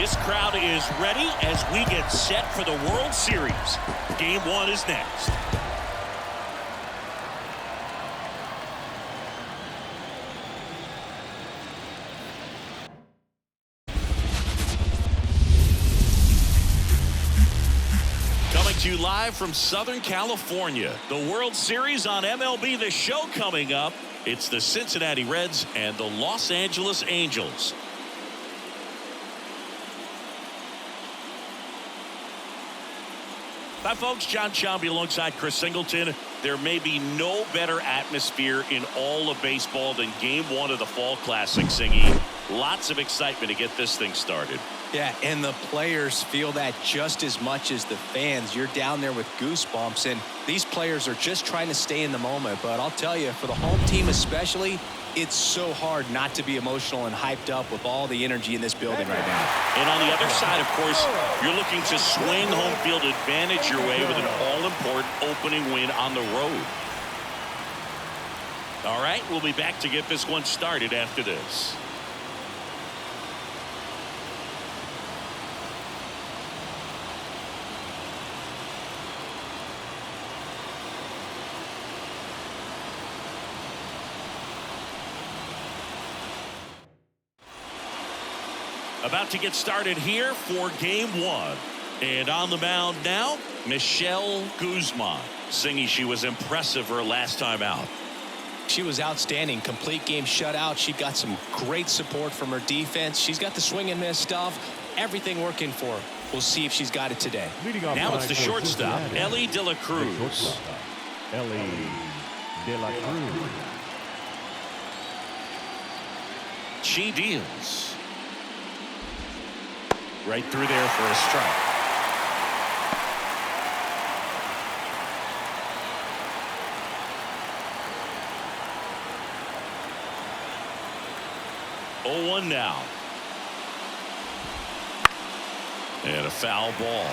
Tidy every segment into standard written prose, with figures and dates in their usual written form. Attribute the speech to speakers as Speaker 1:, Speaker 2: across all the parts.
Speaker 1: This crowd is ready as we get set for the World Series. Game 1 is next. Coming to you live from Southern California. The World Series on MLB The Show coming up. It's the Cincinnati Reds and the Los Angeles Angels. Hi, folks. John Sciambi alongside Chris Singleton. There may be no better atmosphere in all of baseball than Game 1 of the Fall Classic, Singy. Lots of excitement to get this thing started.
Speaker 2: Yeah, and the players feel that just as much as the fans. You're down there with goosebumps, and these players are just trying to stay in the moment. But I'll tell you, for the home team especially, it's so hard not to be emotional and hyped up with all the energy in this building right now.
Speaker 1: And on the other side, of course, you're looking to swing home field advantage your way with an all-important opening win on the road. All right, we'll be back to get this one started after this. About to get started here for Game 1. And on the mound now, Michelle Guzman. Singy, she was impressive her last time out.
Speaker 2: She was outstanding. Complete game shutout. She got some great support from her defense. She's got the swing and miss stuff. Everything working for her. We'll see if she's got it today.
Speaker 1: Now it's the shortstop, Ellie De La Cruz.
Speaker 3: Ellie De La Cruz.
Speaker 1: She deals. Right through there for a strike. Oh, 1 now. And a foul ball.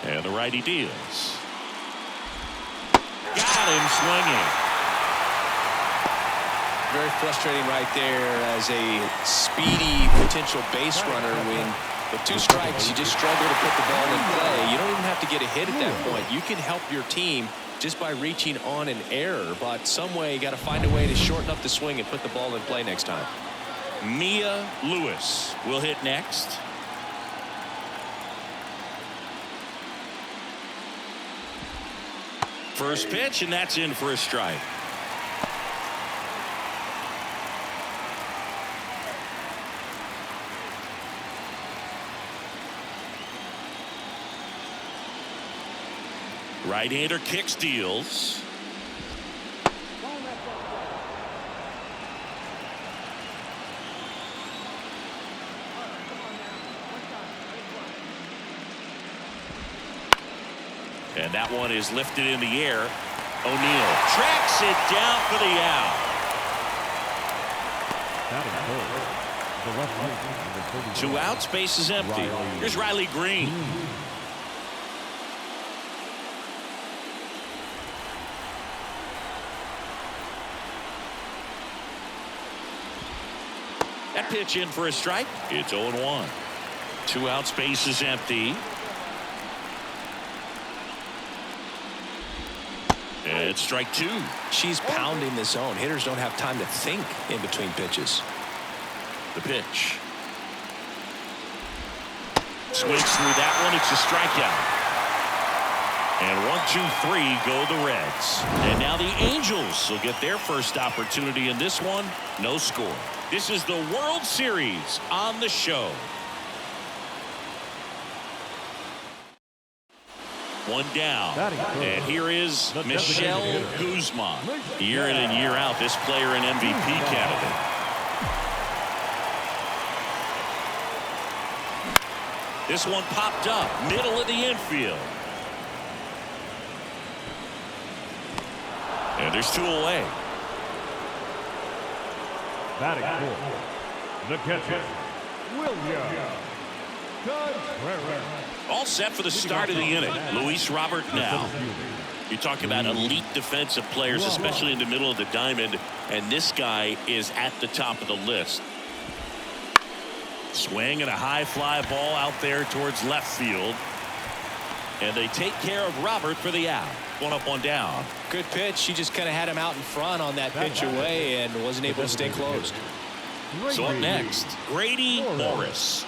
Speaker 1: And the righty deals. Got him swinging.
Speaker 2: Very frustrating right there as a speedy potential base runner. When with 2 strikes, you just struggle to put the ball in play. You don't even have to get a hit at that point. You can help your team just by reaching on an error. But some way, you got to find a way to shorten up the swing and put the ball in play next time.
Speaker 1: Mia Lewis will hit next. First pitch, and that's in for a strike. Right-hander kicks, deals. And that one is lifted in the air. O'Neill tracks it down for the out. 2 outs, base is empty. Here's Riley Green. That pitch in for a strike. It's 0-1. 2 outs, base is empty. And it's strike 2.
Speaker 2: She's pounding the zone. Hitters don't have time to think in between pitches.
Speaker 1: The pitch. Swings through that one. It's a strikeout. And 1, 2, 3 go the Reds. And now the Angels will get their first opportunity in this one. No score. This is the World Series on the show. 1 down. And here is Michelle Guzman. Year in and year out, this player an MVP candidate. This one popped up, middle of the infield. And there's 2 away.
Speaker 3: Batting fourth, the catcher, William Contreras.
Speaker 1: All set for the start of the inning. Luis Robert now. You talk about elite defensive players, especially in the middle of the diamond, and this guy is at the top of the list. Swing and a high fly ball out there towards left field. And they take care of Robert for the out. 1 up, 1 down.
Speaker 2: Good pitch. She just kind of had him out in front on that pitch away and wasn't able to stay closed.
Speaker 1: So up next, Grady Morris.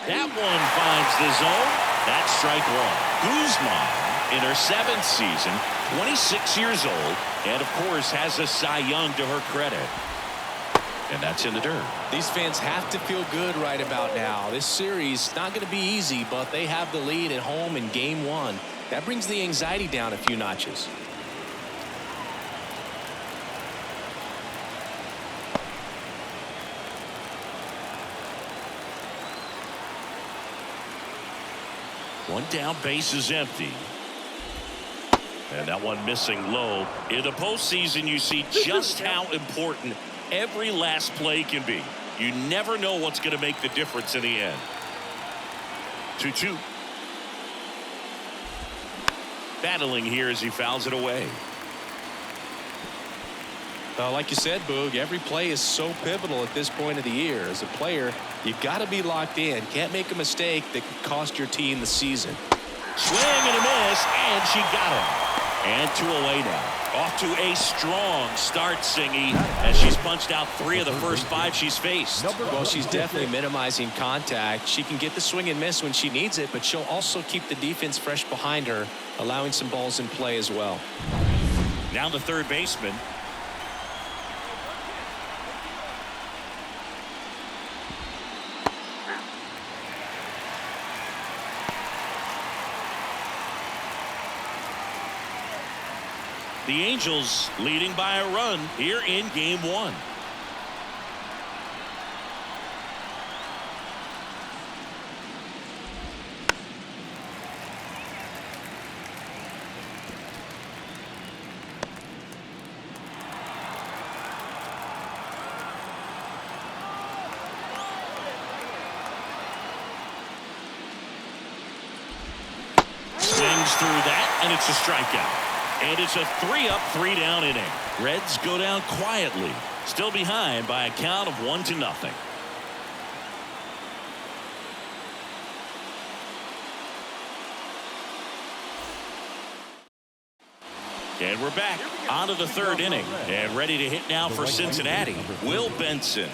Speaker 1: That one finds the zone. That's strike 1. Guzman, in her 7th season, 26 years old, and of course has a Cy Young to her credit. And that's in the dirt.
Speaker 2: These fans have to feel good right about now. This series not going to be easy, but they have the lead at home in game 1. That brings the anxiety down a few notches.
Speaker 1: One down, base is empty. And that one missing low. In the postseason, you see just how important every last play can be. You never know what's going to make the difference in the end. 2-2. Battling here as he fouls it away.
Speaker 2: Like you said, Boog, every play is so pivotal at this point of the year. As a player, you got to be locked in. Can't make a mistake that could cost your team the season.
Speaker 1: Swing and a miss, and she got him. And 2 away now. Off to a strong start, Singy, as she's punched out 3 of the first 5 she's faced.
Speaker 2: Well, she's definitely minimizing contact. She can get the swing and miss when she needs it, but she'll also keep the defense fresh behind her, allowing some balls in play as well.
Speaker 1: Now the third baseman. The Angels leading by a run here in game 1. Swings through that, and it's a strikeout. And it's a 3-up, 3-down inning. Reds go down quietly, still behind by a count of 1-0. And we're back onto the third inning and ready to hit now for Cincinnati. Will Benson.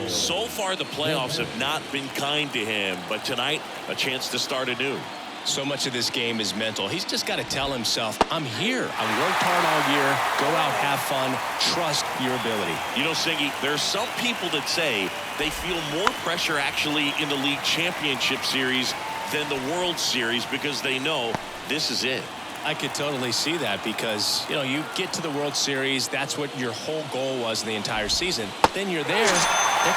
Speaker 1: So far the playoffs have not been kind to him, but tonight a chance to start anew.
Speaker 2: So much of this game is mental. He's just got to tell himself, I'm here. I've worked hard all year. Go out, have fun, trust your ability.
Speaker 1: You know, Singy, there are some people that say they feel more pressure actually in the league championship series than the World Series because they know this is it.
Speaker 2: I could totally see that because, you know, you get to the World Series, that's what your whole goal was in the entire season. Then you're there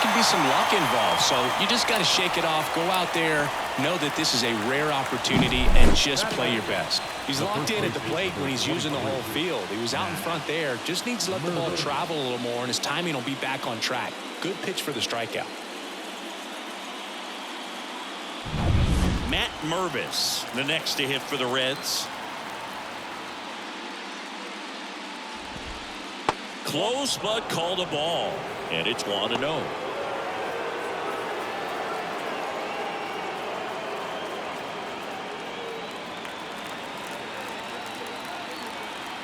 Speaker 2: can be some luck involved. So you just got to shake it off, go out there, know that this is a rare opportunity, and just play your best. He's locked in at the plate when he's using the whole field. He was out in front there, just needs to let the ball travel a little more, and his timing will be back on track. Good pitch for the strikeout.
Speaker 1: Matt Mervis, the next to hit for the Reds. Close, but called a ball. And it's 1-0.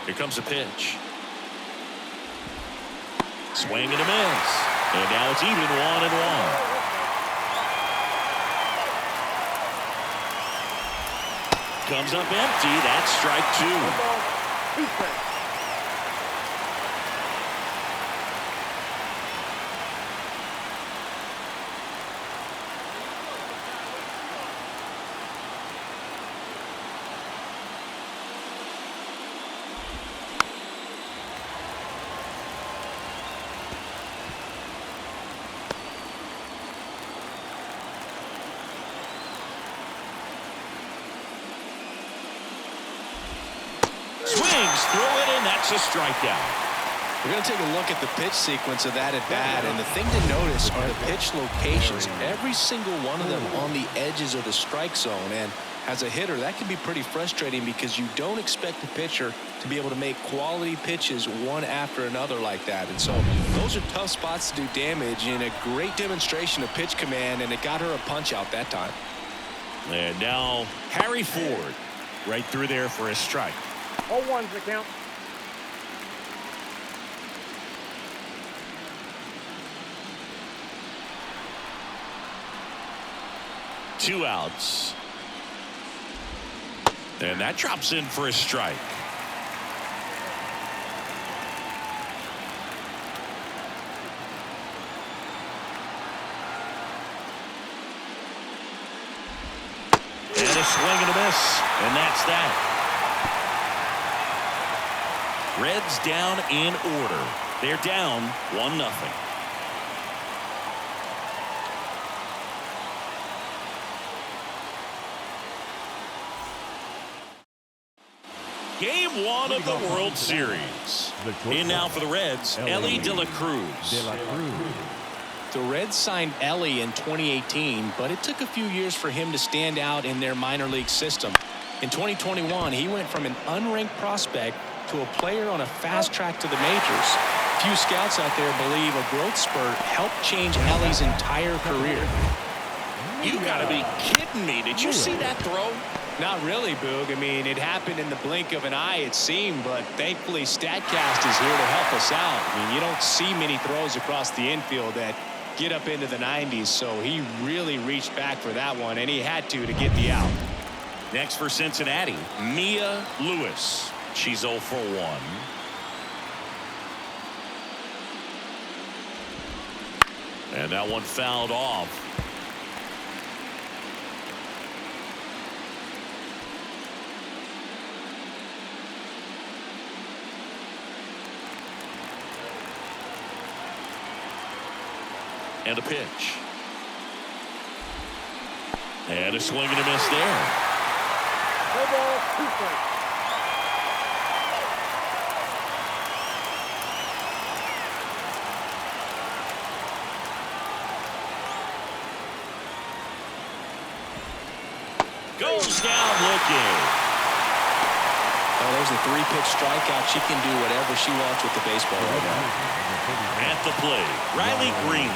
Speaker 1: Here comes a pitch. Swing and a miss. And now it's even 1-1. Comes up empty. That's strike 2. Swings through it, and that's a strikeout.
Speaker 2: We're going to take a look at the pitch sequence of that at bat, and the thing to notice are the pitch locations. Every single one of them on the edges of the strike zone, and as a hitter, that can be pretty frustrating because you don't expect the pitcher to be able to make quality pitches one after another like that. And so those are tough spots to do damage, and a great demonstration of pitch command, and it got her a punch out that time.
Speaker 1: And now Harry Ford right through there for a strike.
Speaker 4: 0-1's the count.
Speaker 1: Two outs. And that drops in for a strike. And a swing and a miss. And that's that. Reds down in order. They're down 1-0. Game 1 of the World Series. In now for the Reds, Ellie De La Cruz.
Speaker 2: The Reds signed Ellie in 2018, but it took a few years for him to stand out in their minor league system. In 2021, he went from an unranked prospect to a player on a fast track to the majors. Few scouts out there believe a growth spurt helped change Ellie's entire career.
Speaker 1: You gotta be kidding me. Did you see that throw?
Speaker 2: Not really, Boog. I mean, it happened in the blink of an eye, it seemed, but thankfully StatCast is here to help us out. I mean, you don't see many throws across the infield that get up into the 90s, so he really reached back for that one, and he had to get the out.
Speaker 1: Next for Cincinnati, Mia Lewis. She's 0 for 1. And that one fouled off. And a pitch. And a swing and a miss there.
Speaker 4: No ball, 2 strikes.
Speaker 1: Goes down looking.
Speaker 2: Oh, there's a 3-pitch strikeout. She can do whatever she wants with the baseball right now.
Speaker 1: At the plate, Riley Green.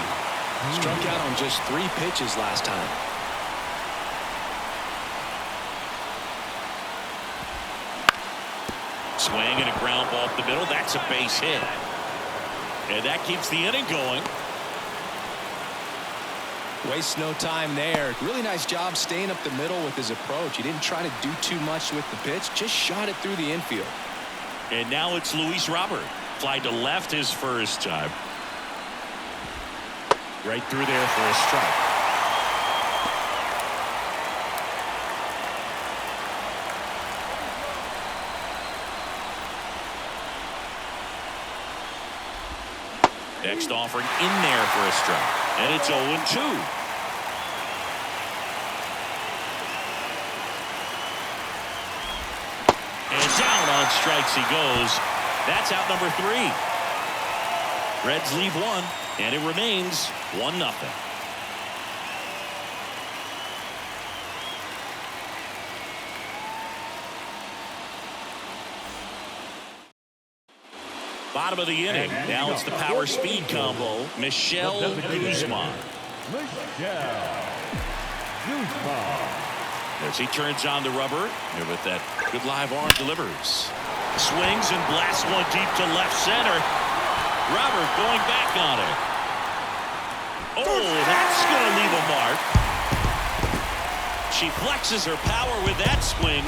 Speaker 2: Struck out on just 3 pitches last time.
Speaker 1: Swing and a ground ball up the middle. That's a base hit. And that keeps the inning going.
Speaker 2: Wastes no time there. Really nice job staying up the middle with his approach. He didn't try to do too much with the pitch. Just shot it through the infield.
Speaker 1: And now it's Luis Robert. Fly to left his first time. Right through there for a strike. Next offering in there for a strike. And it's 0-2. And down on strikes he goes. That's out number 3. Reds leave 1, and it remains 1-0. Bottom of the inning. Now it's the power speed combo. Michelle Guzman. As he turns on the rubber, and with that good live arm delivers. Swings and blasts one deep to left center. Robert going back on it. Oh, that's going to leave a mark. She flexes her power with that swing,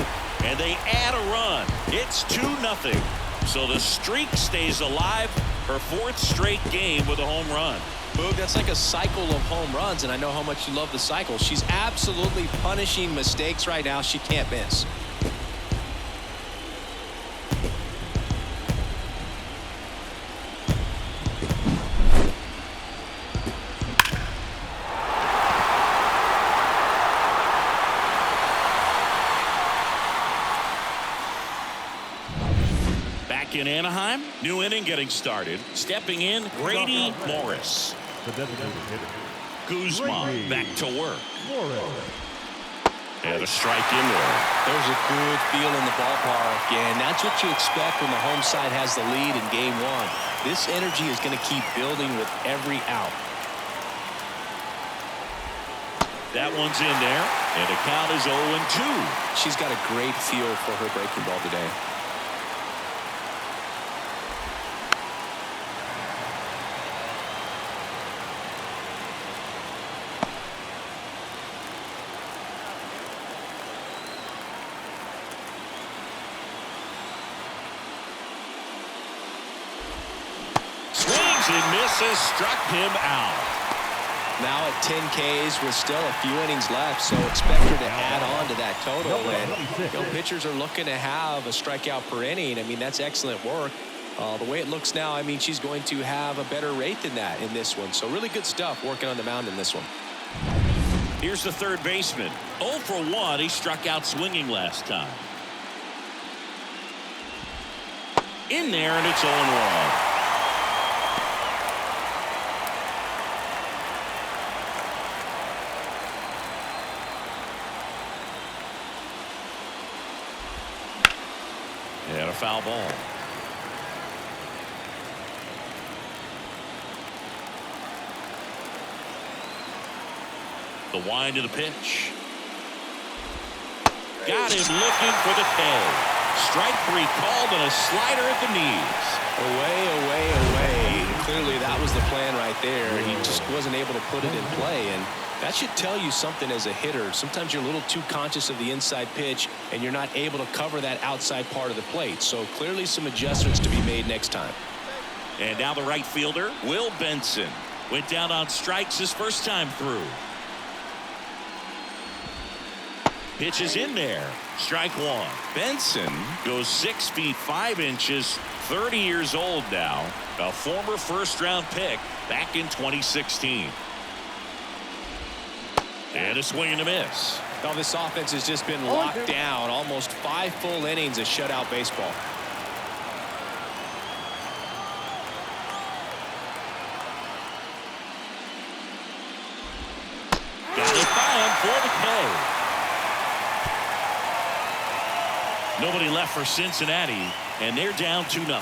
Speaker 1: and they add a run. It's 2-0. So the streak stays alive. Her 4th straight game with a home run.
Speaker 2: Boog, that's like a cycle of home runs, and I know how much you love the cycle. She's absolutely punishing mistakes right now. She can't miss.
Speaker 1: in Anaheim. New inning getting started. Stepping in, Grady Morris.
Speaker 3: The designated hitter.
Speaker 1: Guzman back to work.
Speaker 3: Morris.
Speaker 1: And a strike in there.
Speaker 2: There's a good feel in the ballpark, and that's what you expect when the home side has the lead in game one. This energy is going to keep building with every out.
Speaker 1: That one's in there, and the count is 0-2.
Speaker 2: She's got a great feel for her breaking ball today.
Speaker 1: Swings and misses, struck him out.
Speaker 2: Now at 10 Ks with still a few innings left, so expect her to add on to that total. And pitchers are looking to have a strikeout per inning. I mean, that's excellent work. The way it looks now, I mean, she's going to have a better rate than that in this one. So really good stuff working on the mound in this one.
Speaker 1: Here's the third baseman. 0 for 1. He struck out swinging last time. In there, and it's 0-1. And a foul ball. The wind of the pitch. Got him looking for the K. Strike 3 called and a slider at the knees.
Speaker 2: Away. Clearly that was the plan right there. He just wasn't able to put it in play, and that should tell you something as a hitter. Sometimes you're a little too conscious of the inside pitch and you're not able to cover that outside part of the plate. So clearly some adjustments to be made next time.
Speaker 1: And now the right fielder, Will Benson. Went down on strikes his first time through. Pitch is in there. Strike 1. Benson goes 6 feet 5 inches, 30 years old now. A former first-round pick back in 2016. And a swing and a miss.
Speaker 2: Now this offense has just been locked down. Almost 5 full innings of shutout baseball.
Speaker 1: Got it by him for the K. Nobody left for Cincinnati, and they're down 2-0.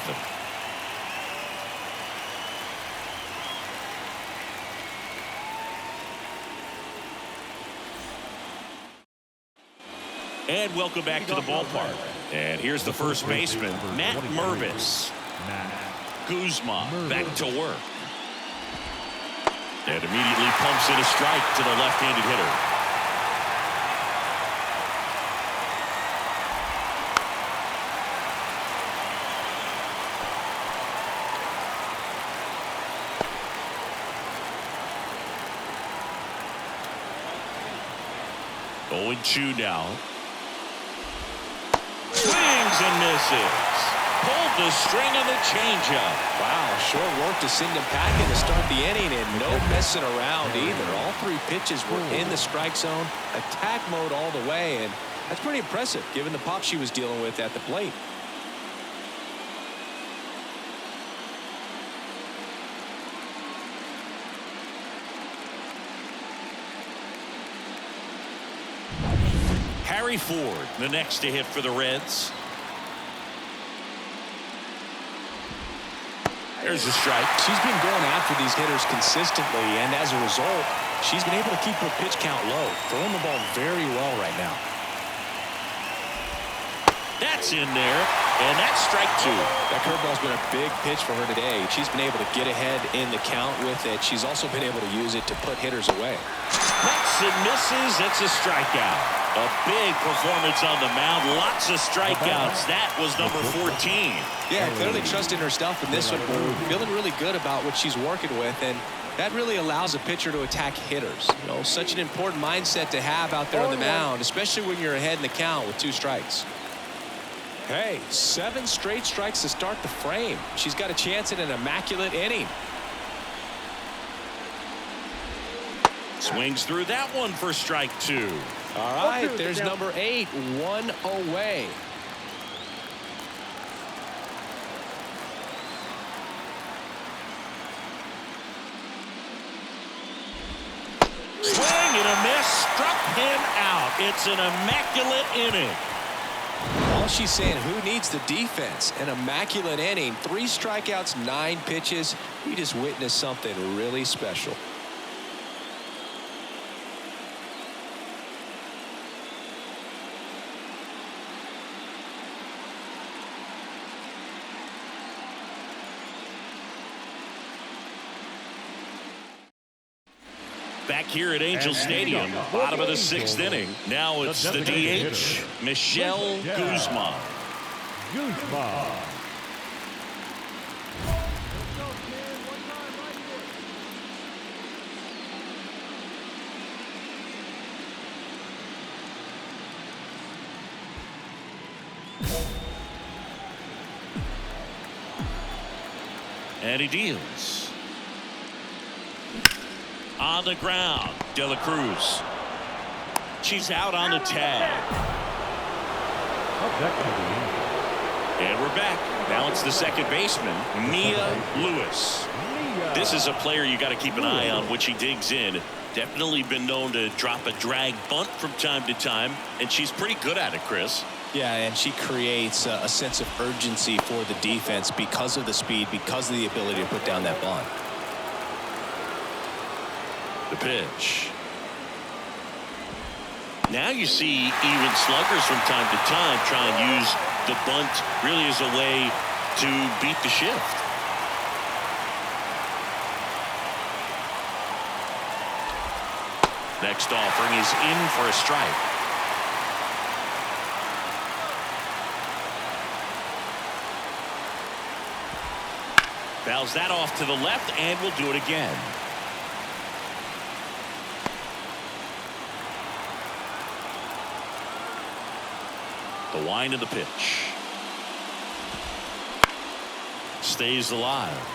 Speaker 1: And welcome back to the ballpark. And here's the first baseman, Matt Mervis. Guzman back to work. And immediately pumps in a strike to the left-handed hitter. Going 2 now. Swings and misses. Pulled the string on the changeup.
Speaker 2: Wow, short work to send him packing to start the inning, and no messing around either. All 3 pitches were in the strike zone, attack mode all the way, and that's pretty impressive given the pop she was dealing with at the plate.
Speaker 1: Harry Ford, the next to hit for the Reds. There's a strike.
Speaker 2: She's been going after these hitters consistently, and as a result, she's been able to keep her pitch count low, throwing the ball very well right now.
Speaker 1: That's in there, and that's strike 2.
Speaker 2: That curveball's been a big pitch for her today. She's been able to get ahead in the count with it. She's also been able to use it to put hitters away.
Speaker 1: Cuts and misses. That's a strikeout. A big performance on the mound. Lots of strikeouts. That was number 14.
Speaker 2: Yeah, clearly trusting her stuff in this one. We're feeling really good about what she's working with, and that really allows a pitcher to attack hitters. You know, such an important mindset to have out there on the mound, especially when you're ahead in the count with 2 strikes. Hey, 7 straight strikes to start the frame. She's got a chance at an immaculate inning.
Speaker 1: Swings through that one for strike 2.
Speaker 2: All right, there's number 8, 1 away.
Speaker 1: It's an immaculate inning.
Speaker 2: All she's saying, who needs the defense? An immaculate inning. 3 strikeouts, 9 pitches. We just witnessed something really special.
Speaker 1: Back here at Angel Stadium, bottom of the 6th inning. Now it's the DH, Michelle Guzman.
Speaker 3: Guzman.
Speaker 1: And he deals. On the ground, De La Cruz. She's out on the tag. And we're back. Now it's the second baseman, Mia Lewis. This is a player you got to keep an eye on when she digs in. Definitely been known to drop a drag bunt from time to time, and she's pretty good at it, Chris.
Speaker 2: Yeah, and she creates a sense of urgency for the defense because of the speed, because of the ability to put down that bunt.
Speaker 1: The pitch. Now you see even sluggers from time to time try and use the bunt really as a way to beat the shift. Next offering is in for a strike. Fouls that off to the left and will do it again. The wind of the pitch. Stays alive.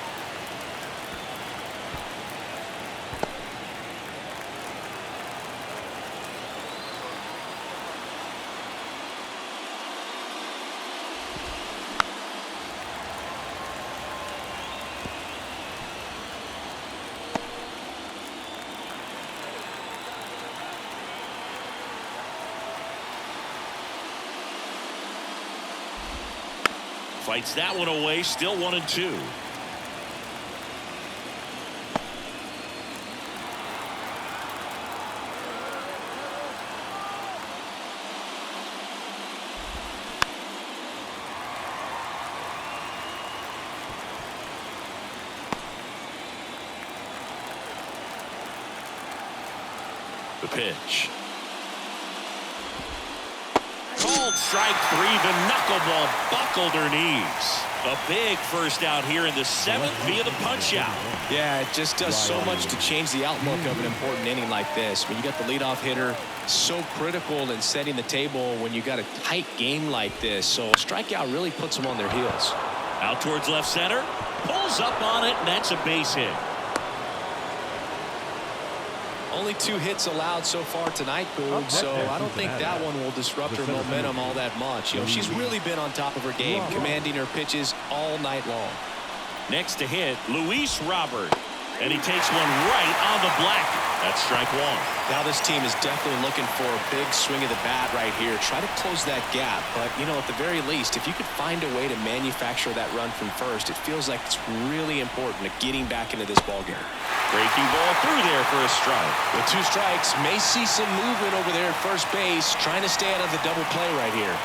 Speaker 1: Fights that one away, still 1-2. The pitch. Called strike 3. The knuckleball buckled her knees. A big first out here in the 7th via the punch out.
Speaker 2: Yeah, it just does so much to change the outlook of an important inning like this. When you got the leadoff hitter, so critical in setting the table when you got a tight game like this. So a strikeout really puts them on their heels.
Speaker 1: Out towards left center. Pulls up on it, and that's a base hit.
Speaker 2: Only 2 hits allowed so far tonight, Boog, so I don't think that one will disrupt her momentum all that much. You know, she's really been on top of her game, commanding her pitches all night long.
Speaker 1: Next to hit, Luis Robert. And he takes one right on the black. That's strike 1.
Speaker 2: Now this team is definitely looking for a big swing of the bat right here. Try to close that gap. But, you know, at the very least, if you could find a way to manufacture that run from first, it feels like it's really important to getting back into this ballgame.
Speaker 1: Breaking ball through there for a strike.
Speaker 2: With 2 strikes, may see some movement over there at first base, trying to stay out of the double play right here.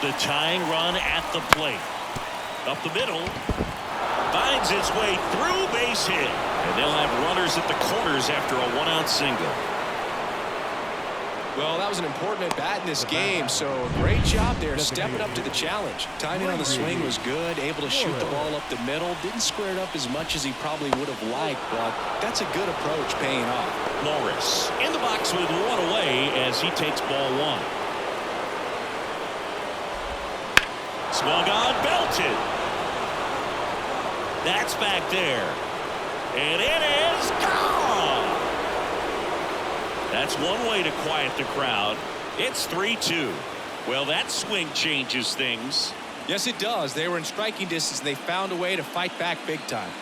Speaker 1: The tying run at the plate. Up the middle. Finds its way through, base hit. And they'll have runners at the corners after a 1-out single.
Speaker 2: Well, that was an important at bat in this game, so great job there stepping up to the challenge. Timing on the swing was good, able to shoot the ball up the middle. Didn't square it up as much as he probably would have liked, but that's a good approach paying off.
Speaker 1: Morris in the box with 1 away as he takes ball 1. Swung on, belted. That's back there. And it is gone. That's one way to quiet the crowd. It's 3-2. Well, that swing changes things.
Speaker 2: Yes, it does. They were in striking distance, and they found a way to fight back big time.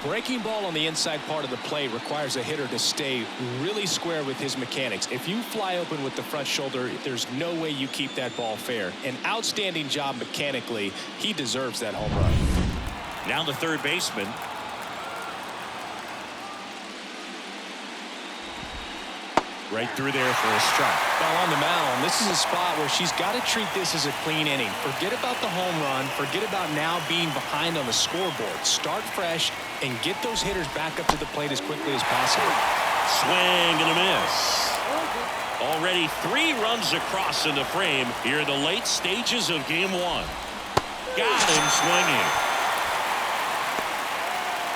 Speaker 2: breaking ball on the inside part of the plate requires a hitter to stay really square with his mechanics. If you fly open with the front shoulder, there's no way you keep that ball fair. An outstanding job mechanically. He deserves that home run.
Speaker 1: Now the third baseman. Right through there for a strike.
Speaker 2: Well, on the mound, this is a spot where she's got to treat this as a clean inning. Forget about the home run. Forget about now being behind on the scoreboard. Start fresh and get those hitters back up to the plate as quickly as possible.
Speaker 1: Swing and a miss. Already 3 runs across in the frame here in the late stages of game 1. Got him swinging.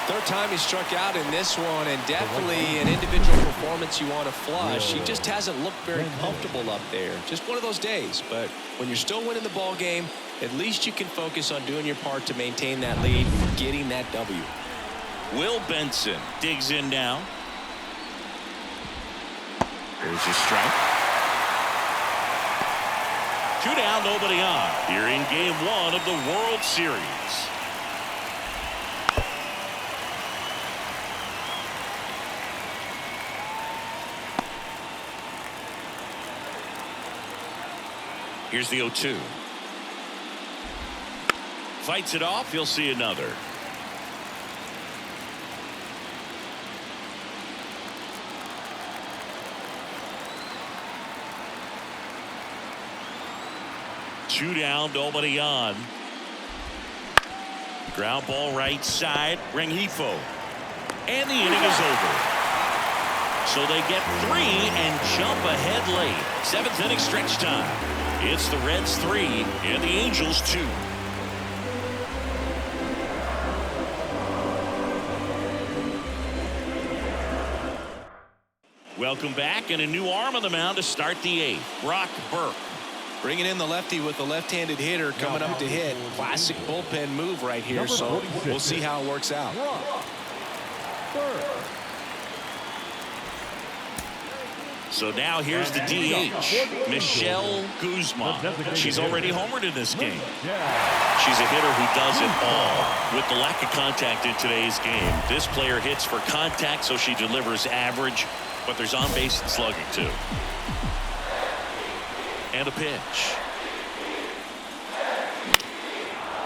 Speaker 2: Third time he struck out in this one, and definitely an individual performance you want to flush. He just hasn't looked very comfortable up there. Just one of those days. But when you're still winning the ball game, at least you can focus on doing your part to maintain that lead, getting that W.
Speaker 1: Will Benson digs in now. There's a strike. 2 down, nobody on. Here in game 1 of the World Series. Here's the 0-2. Fights it off. He'll see another. Two down, nobody on. Ground ball right side. Rengifo. And the inning is over. So they get 3 and jump ahead late. 7th inning stretch time. It's the Reds 3 and the Angels 2. Welcome back, and a new arm on the mound to start the 8th. Brock Burke.
Speaker 2: Bringing in the lefty with the left-handed hitter coming up to hit. Classic bullpen move right here, so we'll see how it works out.
Speaker 1: So now here's the DH, Michelle Guzman. She's already homered in this game. She's a hitter who does it all. With the lack of contact in today's game, this player hits for contact, so she delivers average, but there's on-base and slugging too. And a pitch.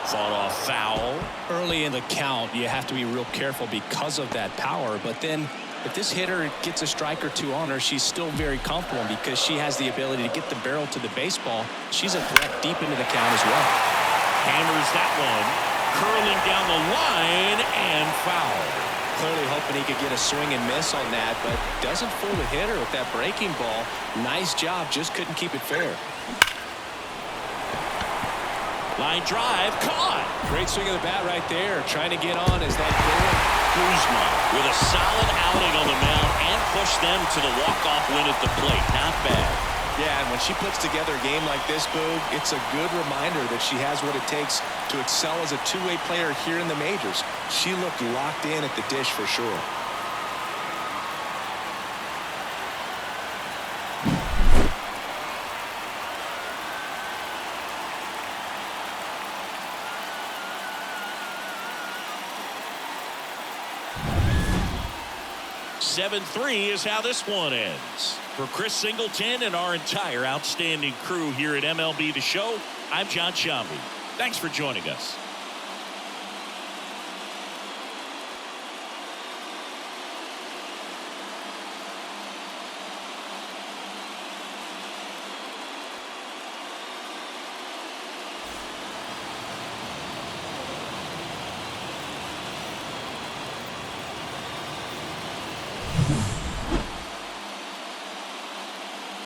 Speaker 1: Fought off foul.
Speaker 2: Early in the count, you have to be real careful because of that power, but then if this hitter gets a strike or 2 on her, she's still very comfortable because she has the ability to get the barrel to the baseball. She's a threat deep into the count as well.
Speaker 1: Hammers that one. Curling down the line and foul.
Speaker 2: Clearly hoping he could get a swing and miss on that, but doesn't fool the hitter with that breaking ball. Nice job, just couldn't keep it fair.
Speaker 1: Line drive, caught.
Speaker 2: Great swing of the bat right there, trying to get on as that
Speaker 1: Guzman with a solid outing on the mound and push them to the walk-off win at the plate. Not bad.
Speaker 2: Yeah, and when she puts together a game like this, Boog, it's a good reminder that she has what it takes to excel as a two-way player here in the majors. She looked locked in at the dish for sure.
Speaker 1: (7-3) is how this one ends. For Chris Singleton and our entire outstanding crew here at MLB The Show, I'm John Shambi. Thanks for joining us.